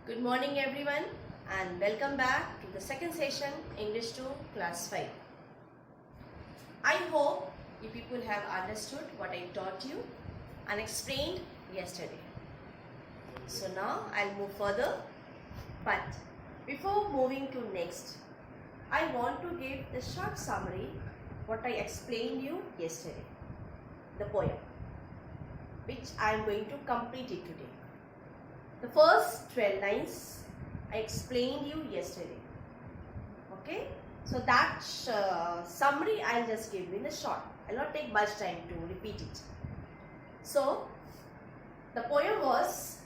Good morning everyone and welcome back to the second session English 2 class 5. I hope you people have understood what I taught you and explained yesterday. So now I'll move further, but before moving to next, I want to give the short summary what I explained you yesterday, the poem, which I am going to complete it today. The first 12 lines I explained you yesterday. Okay, so that summary I'll just give in a short. I'll not take much time to repeat it. So the poem was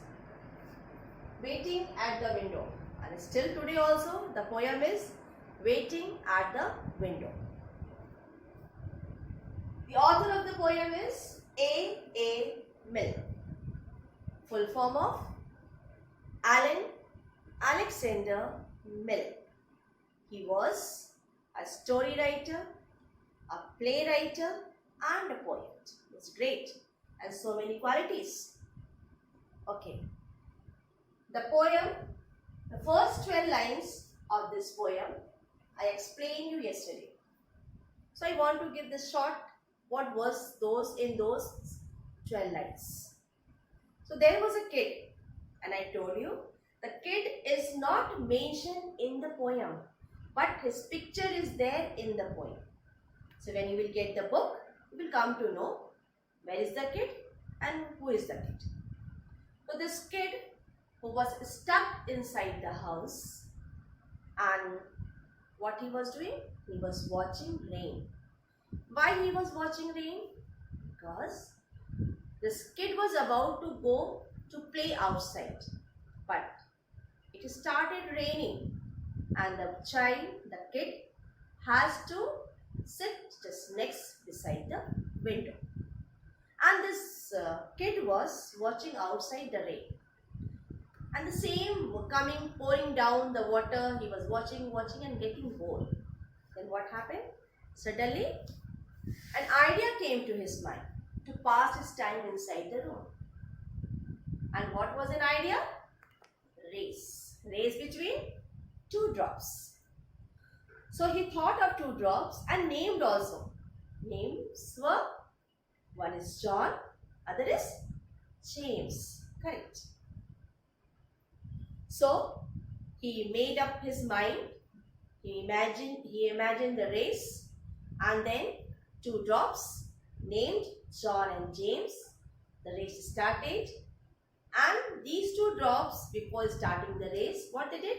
Waiting at the Window, and still today also the poem is Waiting at the Window. The author of the poem is A. Milne. Full form of Alan Alexander Milne. He was a story writer, a playwright, and a poet. It's great, and so many qualities. Okay. The poem, the first 12 lines of this poem, I explained you yesterday. So I want to give this short, what was those in those 12 lines. So there was a kid, and I told you, the kid is not mentioned in the poem, but his picture is there in the poem. So when you will get the book, you will come to know where is the kid and who is the kid. So this kid who was stuck inside the house, and what he was doing? He was watching rain. Why he was watching rain? Because this kid was about to go to play outside, but it started raining and the child, the kid, has to sit just next beside the window. And this kid was watching outside the rain. And the same coming, pouring down the water, he was watching and getting bored. Then what happened? Suddenly, an idea came to his mind to pass his time inside the room. And what was an idea? Race between two drops. So he thought of two drops and named also. Names were, one is John, other is James. Correct. So he made up his mind. He imagined the race, and then two drops named John and James. The race started. And these two drops, before starting the race, what they did?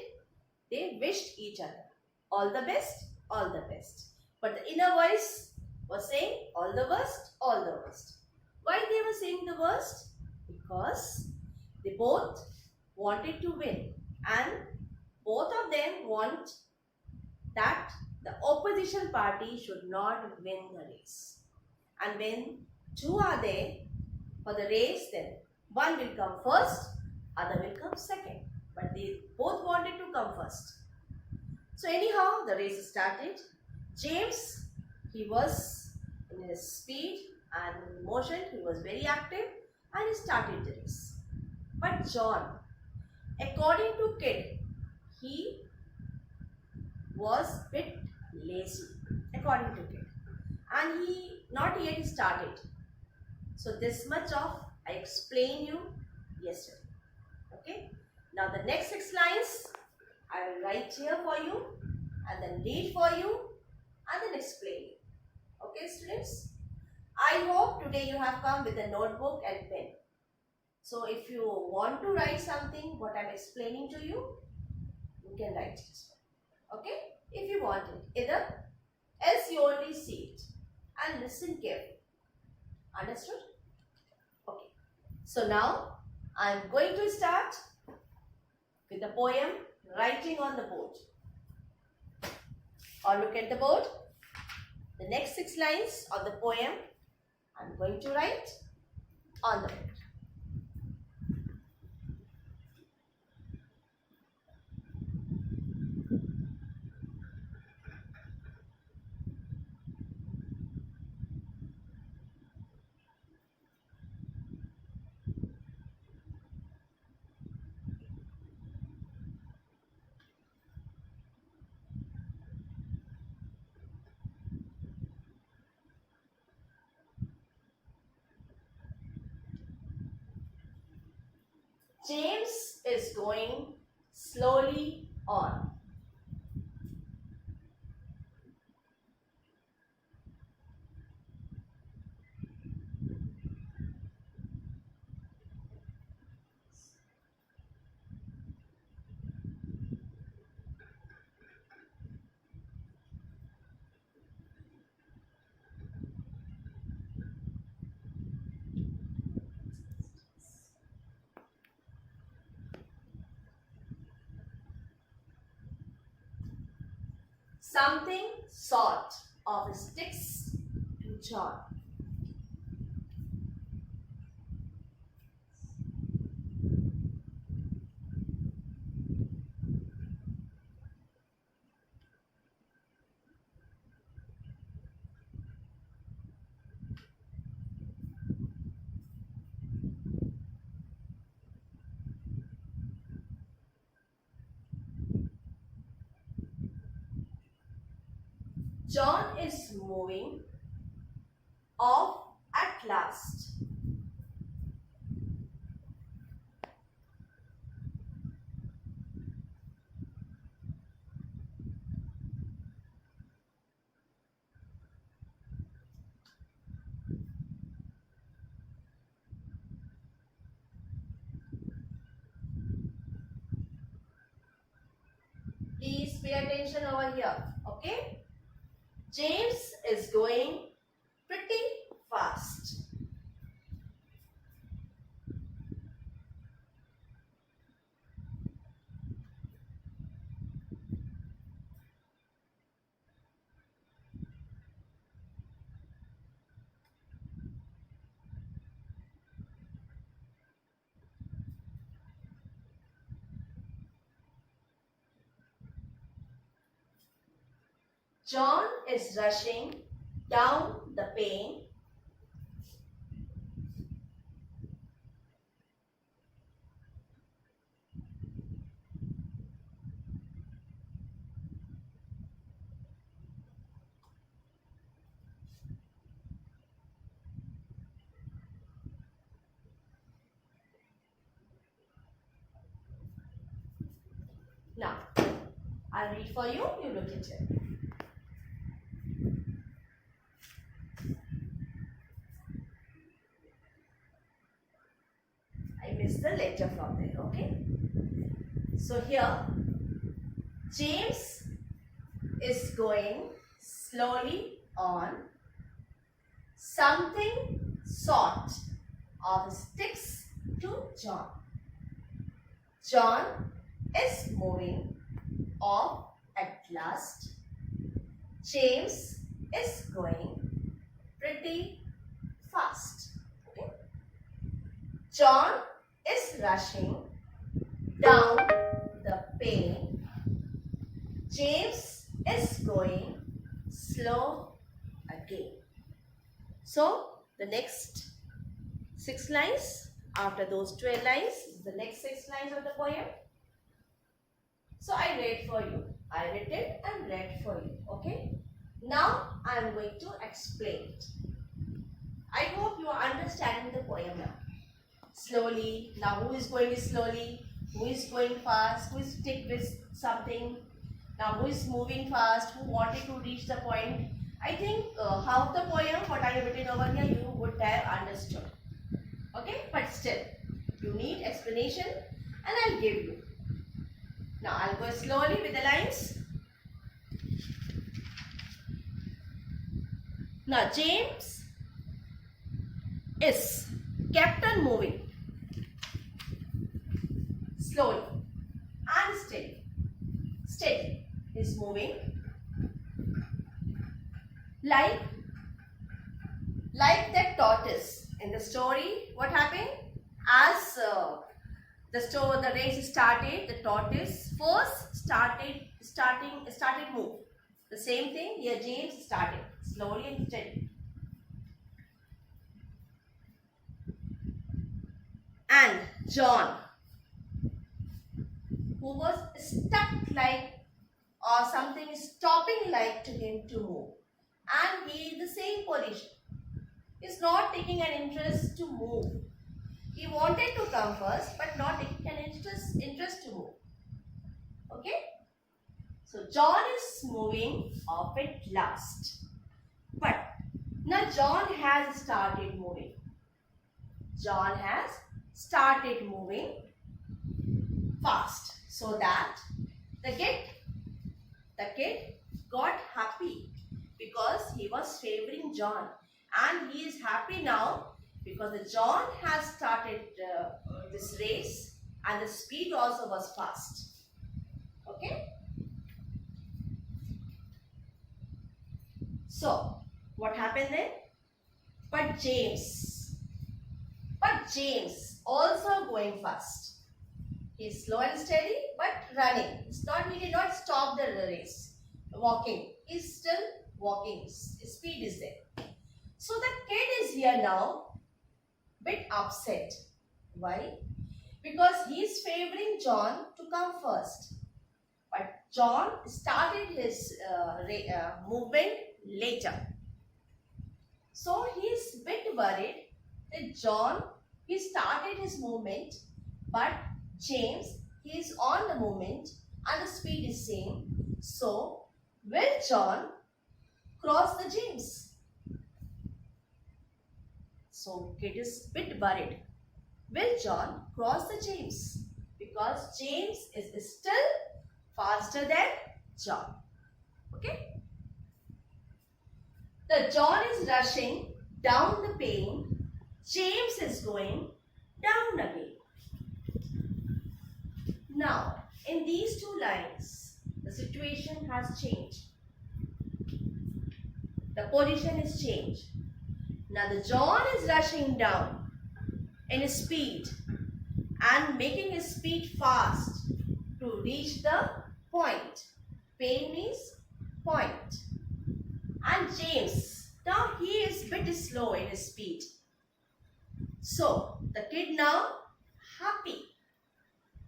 They wished each other all the best, all the best. But the inner voice was saying all the worst, all the worst. Why they were saying the worst? Because they both wanted to win, and both of them want that the opposition party should not win the race. And when two are there for the race, then one will come first, other will come second. But they both wanted to come first. So anyhow, the race started. James, he was in his speed and motion, he was very active, and he started the race. But John, according to kid, he was bit lazy, according to kid. And he not yet started. So this much of I explained you yesterday. Okay. Now the next 6 lines I will write here for you and then read for you and then explain you. Okay, students. I hope today you have come with a notebook and pen. So if you want to write something what I am explaining to you, you can write it. Okay. If you want it, either else you only see it and listen carefully. Understood? Okay. So now I am going to start with the poem Writing on the Board. Or look at the board. The next 6 lines of the poem I am going to write on the board. James is going slowly on. Something sort of sticks to John. John is moving off at last. Please pay attention over here, okay? James is going pretty fast. John is rushing down the pane. Now, I'll read for you, you look at it. I missed the letter from there, okay? So here, James is going slowly on. Something sort of sticks to John. John is moving off at last. James is going pretty fast. Okay? John is rushing down the pane. James is going slow again. So the next 6 lines, after those 12 lines, is the next 6 lines of the poem. So I read for you. I read it and read for you. Okay. Now I am going to explain it. I hope you are understanding the poem now. Slowly. Now who is going slowly? Who is going fast? Who is stick with something? Now who is moving fast? Who wanted to reach the point? I think half the poem what I have written over here you would have understood. Okay. But still you need explanation and I will give you. Now I'll go slowly with the lines. Now James is kept on moving slowly and steady. Steady is moving like that tortoise in the story. What happened? As the race started, the tortoise first started move. The same thing here James started slowly and steady. And John, who was stuck like or something stopping like to him to move, and he is the same position. He is not taking an interest to move. He wanted to come first, but not an interest to move. Okay? So John is moving off at last. But now John has started moving. John has started moving fast, so that the kid got happy because he was favoring John, and he is happy now because the John has started this race, and the speed also was fast. Okay. So what happened then? But James also going fast. He is slow and steady but running. He did not stop the race. Walking. He is still walking. His speed is there. So the kid is here now, bit upset. Why? Because he is favoring John to come first. But John started his movement later. So he is bit worried that John, he started his movement, but James, he is on the movement and the speed is same. So will John cross the James? So kid is bit worried. Will John cross the James? Because James is still faster than John. Okay? The John is rushing down the pane. James is going down again. Now, in these two lines, the situation has changed. The position is changed. Now, the John is rushing down in his speed and making his speed fast to reach the point. Pane means point. And James, now he is bit slow in his speed. So, the kid now happy.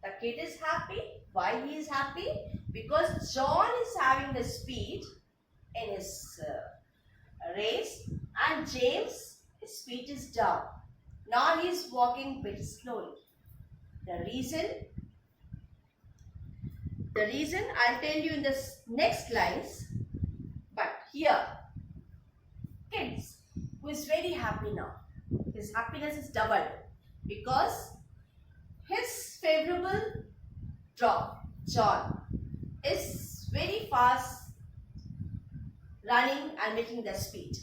The kid is happy. Why he is happy? Because John is having the speed in his race, and James, his speed is down. Now he is walking bit slowly. The reason I'll tell you in the next lines. But here, kids who is very happy now. His happiness is doubled because his favorable John is very fast running and making the speed.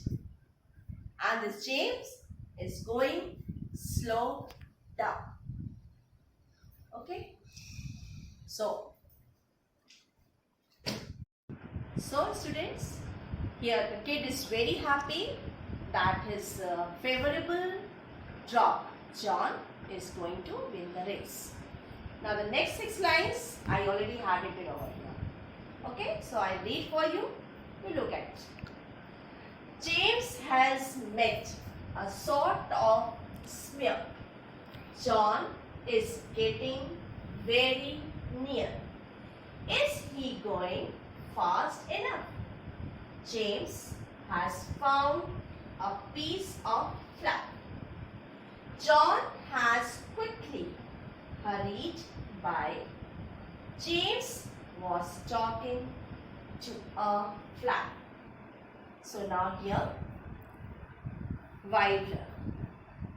And this James is going slow down. Okay? So students, here the kid is very happy that his favorable John is going to win the race. Now the next 6 lines I already had it over here. Okay, so I read for you. You look at it. James has met a sort of smear. John is getting very near. Is he going fast enough? James has found a piece of flap. John has quickly hurried by. James was talking to a flap. So now here, while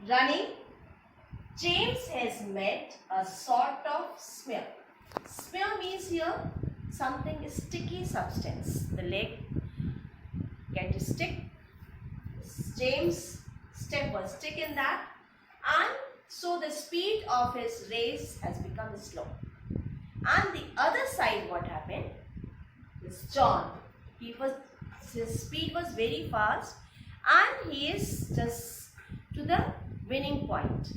running, James has met a sort of smear. Smear means here something sticky substance. The leg get to stick. James' step was stick in that, and so the speed of his race has become slow. And the other side, what happened? This John, his speed was very fast, and he is just to the winning point.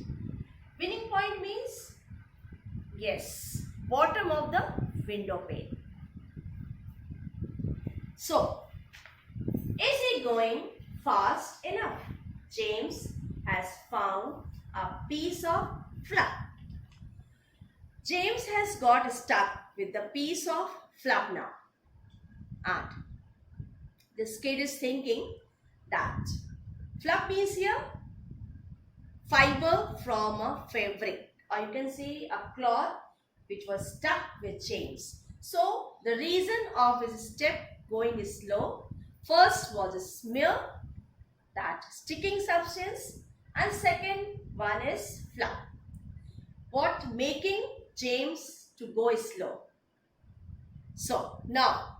Winning point means, yes, bottom of the window pane. So, is he going fast enough? James has found a piece of flap. James has got stuck with the piece of flap now. And this kid is thinking that flap means here fiber from a fabric, or you can say a cloth which was stuck with chains. So the reason of his step going slow, first was a smear, that sticking substance, and second one is fluff. What making James to go slow? So now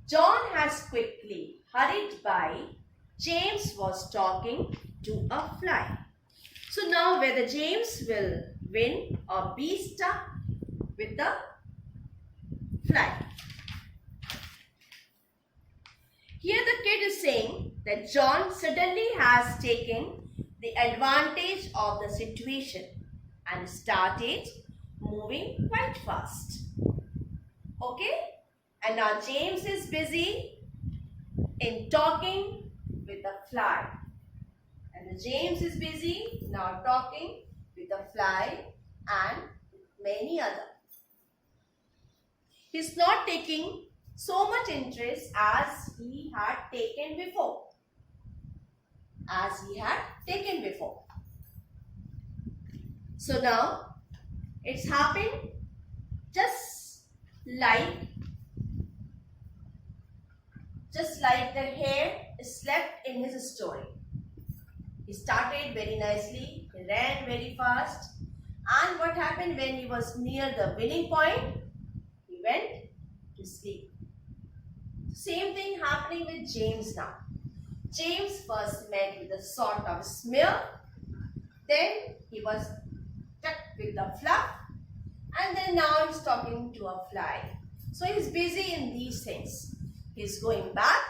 John has quickly hurried by. James was talking to a fly. So now whether James will win or be stuck with the fly. Here the kid is saying that John suddenly has taken the advantage of the situation and started moving quite fast. Okay? And now James is busy in talking with the fly. And James is busy now talking with the fly and many others. He's not taking so much interest as he had taken before. So now it's happened just like the hare is left in his story. He started very nicely, he ran very fast, and what happened when he was near the winning point? He went to sleep. Same thing happening with James now. James first met with a sort of smear, then he was stuck with the fluff, and then now he's talking to a fly. So he's busy in these things. He's going back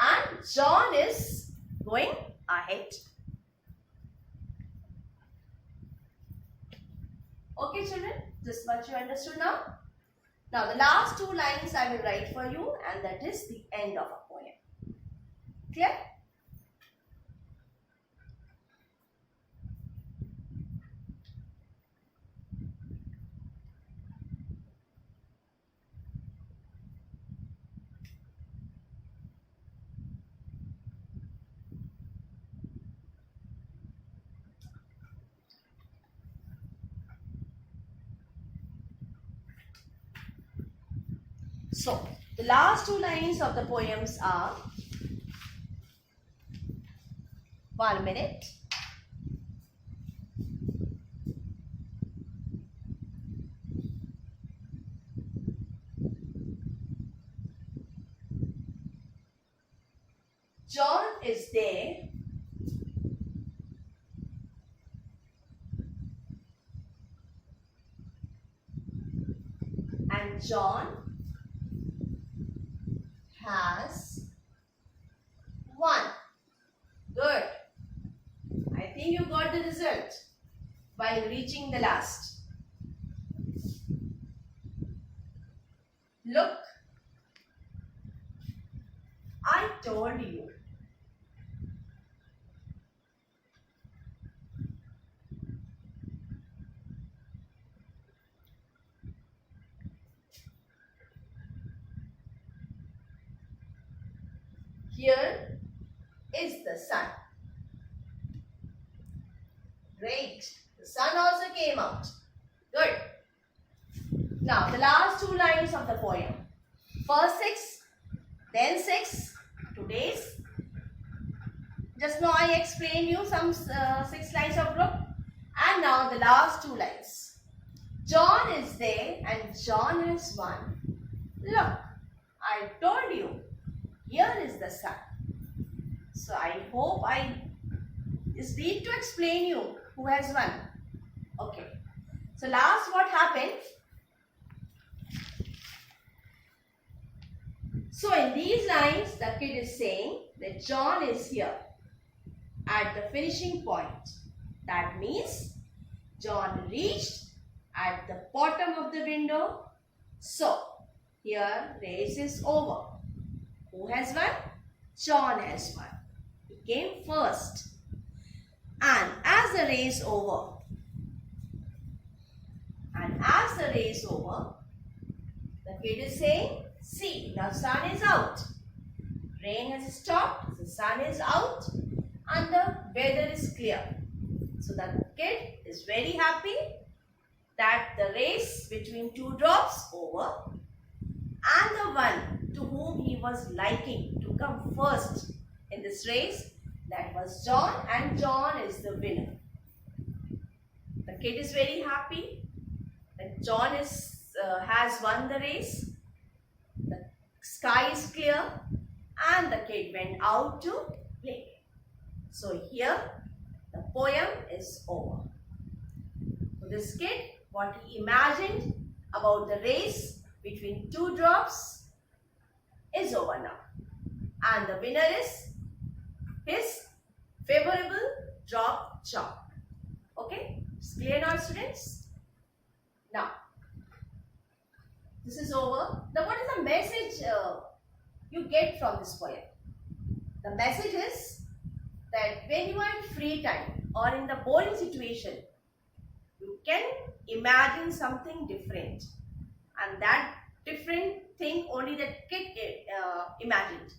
and John is going ahead. Okay children, this much you understood now? Now the last two lines I will write for you, and that is the end of a poem. Clear? So, the last two lines of the poems are, 1 minute. John is there. And John has won. Good. I think you got the result while reaching the last. Look, I told you. Here is the sun. Great. The sun also came out. Good. Now, the last two lines of the poem. First 6, then 6. Today's. Just now I explained you some 6 lines of group. And now the last 2 lines. John is there and John has won. Look, I told you. Here is the sun. So I hope I just need to explain you who has won. Okay. So last what happened? So in these lines the kid is saying that John is here at the finishing point. That means John reached at the bottom of the window. So here race is over. Who has won? John has won. He came first. And as the race over, the kid is saying, see, now sun is out. Rain has stopped, the sun is out, and the weather is clear. So the kid is very happy that the race between two drops over, and the one to whom he was liking to come first in this race, that was John, and John is the winner. The kid is very happy that John has won the race. The sky is clear and the kid went out to play. So here the poem is over. So this kid, what he imagined about the race between two drops is over now. And the winner is his favorable drop chalk. Okay, it's clear now, students? Now, this is over. Now, what is the message you get from this poem? The message is that when you are in free time or in the boring situation, you can imagine something different, and that different thing only the kid imagined,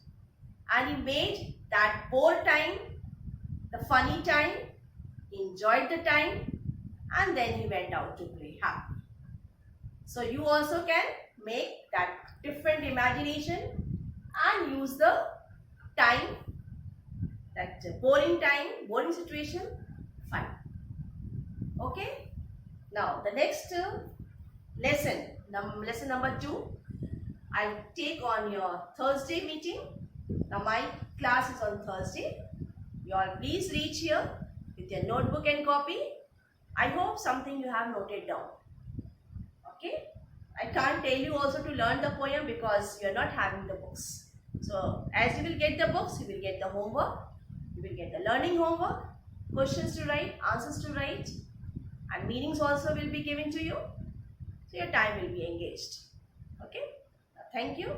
and he made that bored time the funny time. He enjoyed the time and then he went out to play happy. So you also can make that different imagination and use the time, that boring time, boring situation, fun. Okay. Now the next lesson number 2, I'll take on your Thursday meeting. Now my class is on Thursday. You all please reach here with your notebook and copy. I hope something you have noted down. Okay. I can't tell you also to learn the poem because you are not having the books. So as you will get the books, you will get the homework. You will get the learning homework, questions to write, answers to write, and meanings also will be given to you. So your time will be engaged. Okay. Thank you.